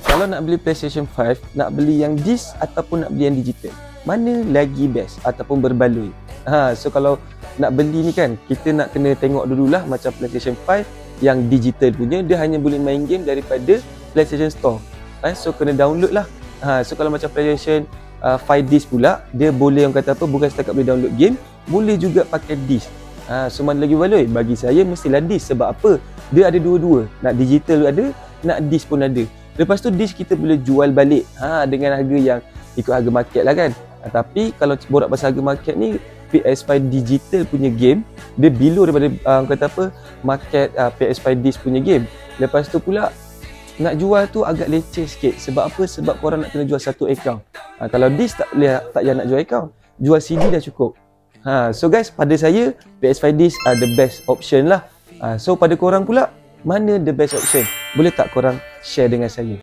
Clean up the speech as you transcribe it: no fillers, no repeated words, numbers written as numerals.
kalau nak beli PlayStation 5, nak beli yang disc ataupun nak beli yang digital, mana lagi best ataupun berbaloi? So kalau nak beli ni kan, kita nak kena tengok dululah macam PlayStation 5 yang digital punya, dia hanya boleh main game daripada PlayStation Store. So kena download lah. So kalau macam PlayStation 5 disc pula, dia boleh orang kata apa, bukan setakat boleh download game, boleh juga pakai disc. So mana lagi baloi? Bagi saya mestilah disc. Sebab apa? Dia ada dua-dua. Nak digital ada, nak disc pun ada. Lepas tu disc kita boleh jual balik dengan harga yang ikut harga market lah kan. Tapi kalau borak pasal harga market ni, PS5 digital punya game dia below daripada orang kata apa, market PS5 disc punya game. Lepas tu pula nak jual tu agak leceh sikit. Sebab apa? Sebab korang nak kena jual satu account. Kalau disc tak boleh, tak payah nak jual account, jual CD dah cukup. So guys, pada saya PS5 disc the best option lah. So pada korang pula, mana the best option? Boleh tak korang share dengan saya?